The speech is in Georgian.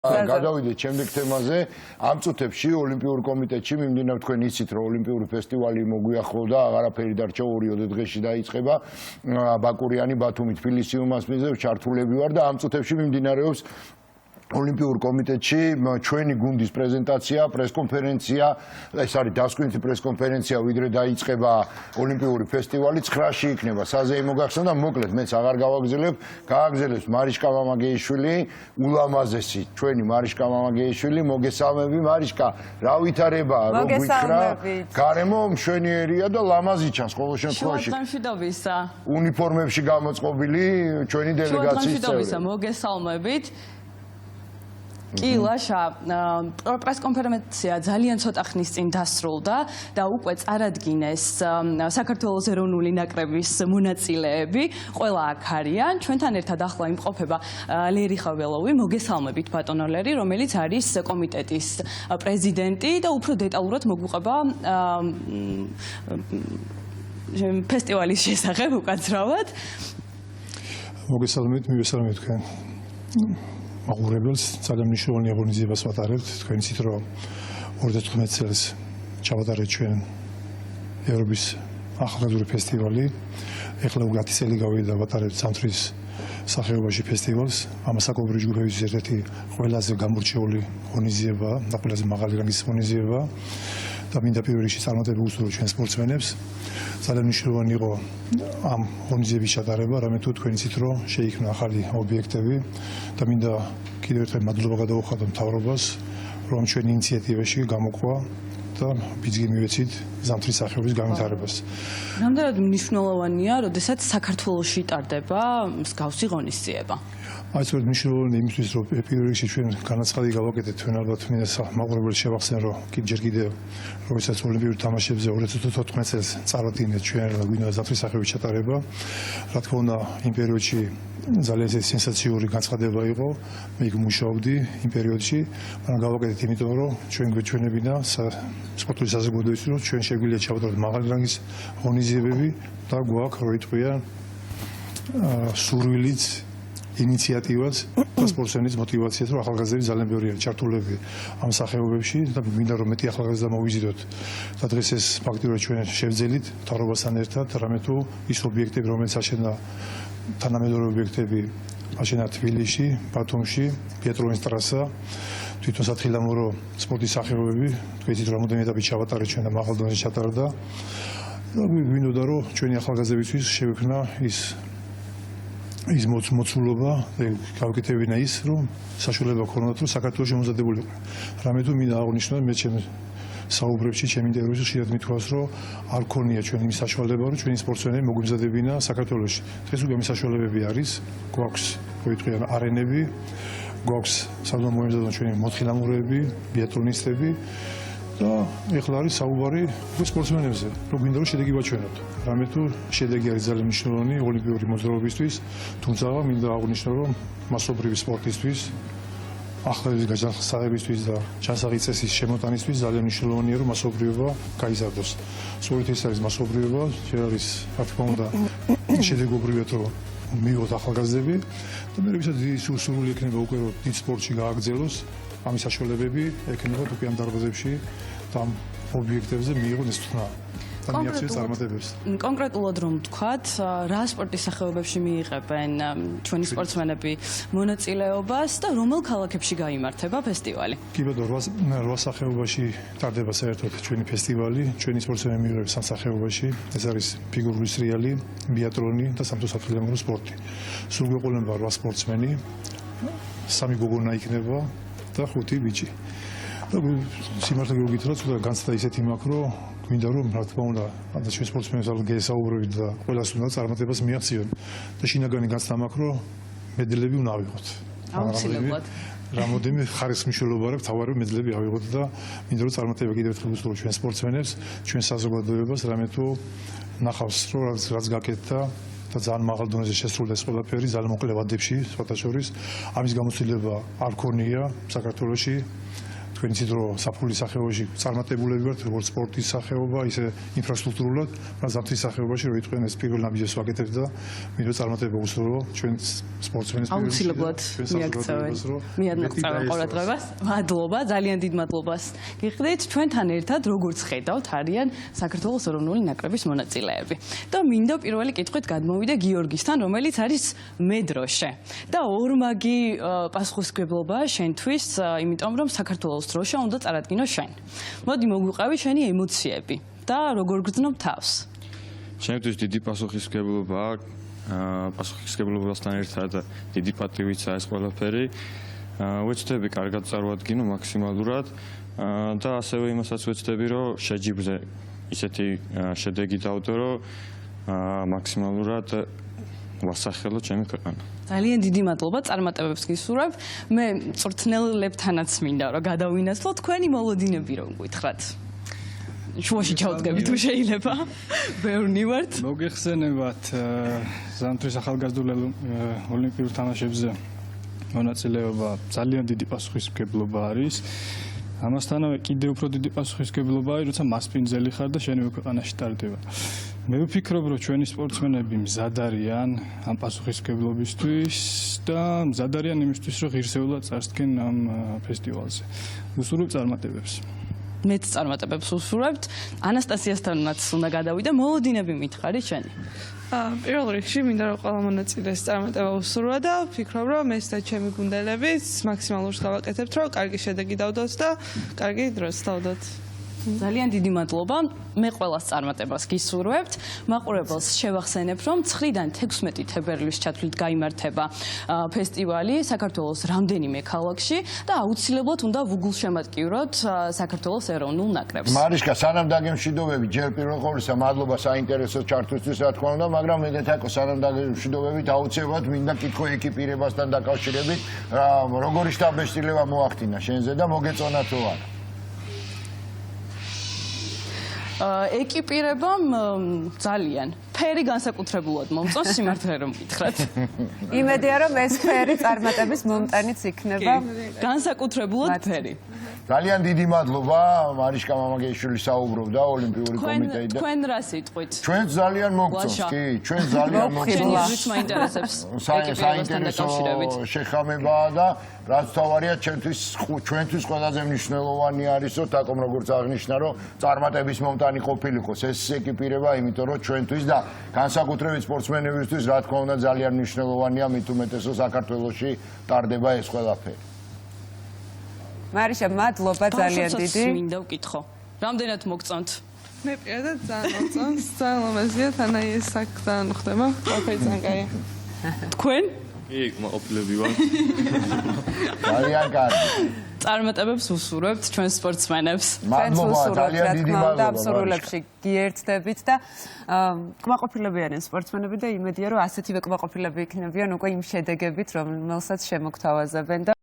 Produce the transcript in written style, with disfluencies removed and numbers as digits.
გადავიდეთ შემდეგ თემაზე. ამ წუთებში ოლიმპიურ კომიტეტში მიმდინარეობს თქვენ იცით რომ ოლიმპიური ფესტივალი მოგვიახლოვდა, აღარაფერი დარჩა 2 დღეში დაიწყება. ბაკურიანი, ბათუმი, თბილისი უმასპინძლებს ჩართულები ვარ და ამ წუთებში მიმდინარეობს ოლიმპიურ კომიტეტში ჩვენი გუნდის პრეზენტაცია, პრესკონფერენცია, ეს არის დასკვნითი პრესკონფერენცია, ვიდრე დაიწყება ოლიმპიური ფესტივალი, 9-ში იქნება საზეიმო გახსნა და მოკლედ მეც აღარ გავაგზელებ, გააგზელებს მარიშკა მამაგეიშვილი, ულამაზესი ჩვენი მარიშკა მამაგეიშვილი, მოგესალმები მარიშკა, რა ვითარებაა, რომ გიქრა, გარემო მშვენიერია და ლამაზი ჩანს ყოველ შემთხვევაში. შუადღემშვიდობისა. უნიფორმებში გამოწყობილი ჩვენი დელეგაციის წევრები. შუადღემშვიდობისა, მოგესალმებით. კი, ლაშა, პრესკონფერენცია ძალიან ცოტა ხნის წინ დასრულდა და უკვე წარადგინეს საქართველოს ეროვნული ნაკრების მონაწილეები, ყველა აქ არიან. ჩვენთან ერთად ახლა იმყოფება ლერი ხაველოვი, მოგესალმებით ბატონო ლერი, რომელიც არის კომიტეტის პრეზიდენტი და უფრო დეტალურად მოგვიყვება ფესტივალის შესახებ უკაცრავად. მოგესალმებით, მივესალმებით თქვენ. მაყურებელს ძალიან მნიშვნელოვანი აღონიზებას ვატარებთ. თქვენ იცით რომ 2019 წელს ჩავატარეთ ჩვენ ევროპის ახალგაზრდული ფესტივალი. ეხლა 10 წელი გავიდა ვატარებთ ზამთრის სახეობაში ფესტივალს. ამასაკობრივი ჯგუფების ერთ-ერთი ყველაზე გამორჩეული ღონისძიებაა და ყველაზე მაღალი რანგის ღონისძიებაა. და მინდა პირველ რიგში წარმატება უსურვო ჩვენ სპორტსმენებს. ძალიან მნიშვნელოვანი იყო ამ ღონისძიების ჩატარება, რამე თუ თქვენ იცით რომ შეიქმნა ახალი ობიექტები და მინდა კიდევ ერთხელ მადლობა გადაუხადო მთავრობას, რომ ჩვენი ინიციატივაში გამოყვა და ბიძგი მივეცით ზამთრის სახეობის განვითარებას. რამდენად მნიშვნელოვანია, როდესაც საქართველოში ტარდება მსგავსი ღონისძიება? აი ეს მნიშვნელოვანია იმისთვის, რომ პირველ რიგში ჩვენ განაცხადი გავაკეთეთ, თქვენ ალბათ მინდა მაყურებელს შევახსენ, რომ ჯერ კიდევ როდესაც ოლიმპიურ თამაშებზე 2014 წელს წარადგინეთ ჩვენ გვინდა ზამთრის სახეობის ჩატარება. რა თქმა უნდა, იმ პერიოდში ძალიან სენსაციური განცხადება იყო, მე იქ მუშაობდი იმ პერიოდში, მაგრამ გავაკეთეთ იმიტომ, რომ ჩვენ გვეჩვენებინა სპორტული საზოგადოებისთვის, რომ ჩვენ შეგვიძლია ჩავატაროთ მაღალი რანგის ღონისძიებები და გვაქვს რო იტყვია სურვილიც ინიციატივაც და სპორტსმენის მოტივაციაც, რომ ახალგაზრდები ძალიან ბევრი არის ჩართულები ამ სახეობებში და მინდა რომ მეტი ახალგაზრდა მოვიზიდოთ და დღეს ეს ფაქტია ჩვენ შევძელით მთავრობასთან ერთად, რამე თუ ის ობიექტები, რომელიც აშენდა თანამედროვე ობიექტები აშენდა თბილისში, ბათუმში, პეტროვსკის ტრასა, თვითონ სათხილამურო სპორტის სახეობები, თქვენ იცით რომ რამდენი ეტაპი ჩავატარეთ ჩვენ და მაღალ დონეზე ჩატარდა და გვინდოდა რომ ჩვენი ახალგაზრდებისთვის შევექმნა ის მოცულობა გავკეთებინა ის რომ საშუალება ქონოდათ რომ საქართველოს მომზადებულიყო. რამე თუ მინდა აღნიშნო მე ჩემ საუბრებში ჩემ ინტერვიუში ხშირად მithქვას რომ არ ქონია ჩვენ იმის საშუალება რომ ჩვენი სპორტსმენები მოგვიმზადებინა საქართველოში. დღეს უკვე ამის საშუალებები არის, გვაქვს მოიტყვიან არენები, გვაქვს სადღაც მოემზადონ ჩვენი მოთხილამურეები, ბიატლონისტები და ეხლა არის საუბარი სპორტსმენებზე, რომ გვინდა რომ შედეგი ვაჩვენოთ. რამე თუ შედეგი არის ძალიან მნიშვნელოვანი ოლიმპიური მოძრაობისთვის, თუმცა მინდა აღვნიშნო, რომ მასობრივი სპორტისთვის, ახალგაზრდების გაჯანსაღებისთვის და ჩანსაღი წესის შემოტანისთვის ძალიან მნიშვნელოვანია, რომ მასობრიობა გაიზარდოს. სწორედ ეს არის მასობრიობა, არის რა თქმა უნდა შედეგობრივად რომ მივიღოთ ახალგაზრდები და მე ვისაც სურვილი ექნება უკვე რომ დიდ სპორტში გააგრძელოს. ამის საშუალებები ექნება უკვე ამ დარბაზებში და ამ ობიექტებზე მიიღონ ეს თქმა და მიაღწიოს წარმატებებს. კონკრეტულად რომ ვთქვათ, რა სპორტის სახეობებში მიიღებენ ჩვენი სპორტსმენები მონაწილეობას და რომელ ქალაქებში გაიმართება ფესტივალი? კი ბატონო, 8 სახეობაში ტარდება საერთოდ ჩვენი ფესტივალი. ჩვენი სპორტსმენები მიიღებენ 3 სახეობაში. ეს არის ფიგურული სრიალი, ბიატლონი და სამთო-სათხილამურო სპორტი. სულ გვეყოლება 8 სპორტსმენი, 3 გოგონა იქნება და 5 ბიჭი. და სიმართლე გიგითხრათ, ცოტა განცდა ისეთი მაქვს, რომ მინდა რომ რა თქმა უნდა, და ჩვენ სპორტსმენებს გესაუბრებით და ყველას უნდა წარმატებას მიაღწიონ. და შინაგანი განცდა მაქვს, რომ მედლები უნდა ავიღოთ. აუცილებლად. რამოდენიმე ხარისხმშელობა აქვს, თავარი მედლები ავიღოთ და მინდა რომ წარმატება კიდევ ერთხელ უსურვო ჩვენ სპორტსმენებს, ჩვენ საზოგადოებას, რამე თუ ნახავს, რომ რაც გაკეთდა და ძალიან მაღალ დონეზე შესრულდა ეს ყველაფერი, ძალიან მოკლე ვადებში, სხვათა შორის. ამის გამოცდილება არ ქონია საქართველოში. თქვენ იცით რომ საფულის სახეობაში წარმატებულები ვართ როგორც სპორტის სახეობა, ისე ინფრასტრუქტურულად, მაგრამ ზამთრის სახეობაში რომ იტყვიან ეს პირველ ნაბიჯებს ვაკეთებთ და მინდა წარმატება უსწრო ჩვენ სპორტსმენის აუცილებლად მიაქცევენ. მიადმოგვწევენ ყურადღებას. მადლობა, ძალიან დიდ მადლობას გიხდით. ჩვენთან ერთად როგორც ხედავთ არიან საქართველოს ეროვნული ნაკრების მონაწილეები. და მინდა პირველი კითხვით გადმოვიდე გიორგისთან, რომელიც არის მედროშე. და ორმაგი პასუხისმგებლობაა შენთვის, იმიტომ რომ საქართველოს დროშა უნდა წარადგინო შენ. მოდი მოგვიყევი შენი ემოციები და როგორ გრძნობ თავს. ჩემთვის დიდი პასუხისმგებლობა აქვს. პასუხისმგებლობასთან ერთად დიდი პატივიცაა ეს ყველაფერი. ვეცდები კარგად წარვადგინო მაქსიმალურად და ასევე იმასაც ვეცდები, რომ შეჯიბრზე ისეთი შედეგი დავდო, რომ მაქსიმალურად ვასახელო ჩემი ქვეყანა. ძალიან დიდი მადლობა, წარმატებებს გისურვებ. მე მწვრთნელებთანაც მინდა რომ გადავინაცვლო თქვენი მოლოდინები რომ გითხრათ. შუაში ჩავდგები თუ შეიძლება. ბევრი ვართ. მოგეხსენებათ ზამთრის ახალგაზრდულ ოლიმპიურ თამაშებზე მონაწილეობა ძალიან დიდი პასუხისმგებლობა არის. ამასთანავე კიდევ უფრო დიდი პასუხისმგებლობა არის, როცა მასპინძელი ხარ და შენივე ქვეყანაში ტარდება. მე ვფიქრობ, რომ ჩვენი სპორტსმენები მზად არიან ამ პასუხისმგებლობისთვის და მზად არიან იმისთვის, რომ ღირსეულად წარსდგენ ამ ფესტივალზე. უსურვებ წარმატებებს. მეც წარმატებებს უსურვებთ. ანასტასიასთანაც უნდა გადავიდე, მოლოდინები მითხარი შენი. პირველ რიგში მინდა რომ ყველა მონაწილეს წარმატება უსურვა და ვფიქრობ, რომ ეს და ჩემი გუნდელებიც მაქსიმალურს გავაკეთებთ, რომ კარგი შედეგი დავდოთ და კარგი დროს დავდოთ. ძალიან დიდი მადლობა. მე ყველას წარმატებას გისურვებთ. მაყურებელს შევახსენებ, რომ 9-დან 16 თებერვლის ჩათვლით გაიმართება ფესტივალი საქართველოს რამდენიმე ქალაქში და აუცილებლად უნდა ვუგულშემატკივროთ საქართველოს ეროვნულ ნაკრებს. მარიშკა, სანამ დაგემშვიდობებით, ჯერ პირველ ყოვლისა მადლობა საინტერესო ჩართვისთვის, რა თქმა უნდა, მაგრამ მედეთაკო სანამ დაგემშვიდობებით, აუცილებლად მინდა კითხო ეკიპირებასთან დაკავშირებით, როგორი შტაბ-ბეჭდილება მოახდინა შენზე და მოგეწონა თუ არა. ეკიპირებამ ძალიან ფერი განსაკუთრებულად მომწონს, სიმართლე რომ გითხრათ. იმედია რომ ეს ფერი წარმატების მომტანიც იქნება. განსაკუთრებულად ფერი. ძალიან დიდი მადლობა, მარიშკა მამაგეიშვილი საუბრობდა ოლიმპიური კომიტეტიდან. თქვენ რა სიტყვით? ჩვენ ძალიან მოგწონს, კი, ჩვენ ძალიან ჩვენი მოგწონს. აზრით მაინტერესებს ეკიპირებასთან დაკავშირებით. შეხამებაა და რაც თავარია ჩვენთვის ყველაზე მნიშვნელოვანი არის, რომ თაკომ როგორც აღნიშნა, რომ წარმატების მომტანი ყოფილიყოს ეს ეკიპირება, იმიტომ რომ ჩვენთვის და განსაკუთრებით სპორტსმენებისთვის, რა თქმა უნდა, ძალიან მნიშვნელოვანია, მით უმეტესო საქართველოში ტარდება ეს ყველაფერი. მარიშა, მადლობა ძალიან დიდი. მინდა ვკითხო. რამდენად მოგწონთ? მე პირადად ძალიან მომწონს, ძალიან ლამაზია, თანაი ეს საკთან ხდება, ყველაფერი ძალიან კაია. თქვენ? კი, კმაყოფილები ვარ. ძალიან კარგი. წარმატებებს უსურვებთ ჩვენ სპორტსმენებს. მადლობა, ძალიან დიდი მადლობა. აბსოლუტებში გიერთდებით და კმაყოფილები არიან სპორტსმენები და იმედია რომ ასეთივე კმაყოფილები იქნებიან უკვე იმ შედეგებით, რომელსაც შემოგთავაზებენ და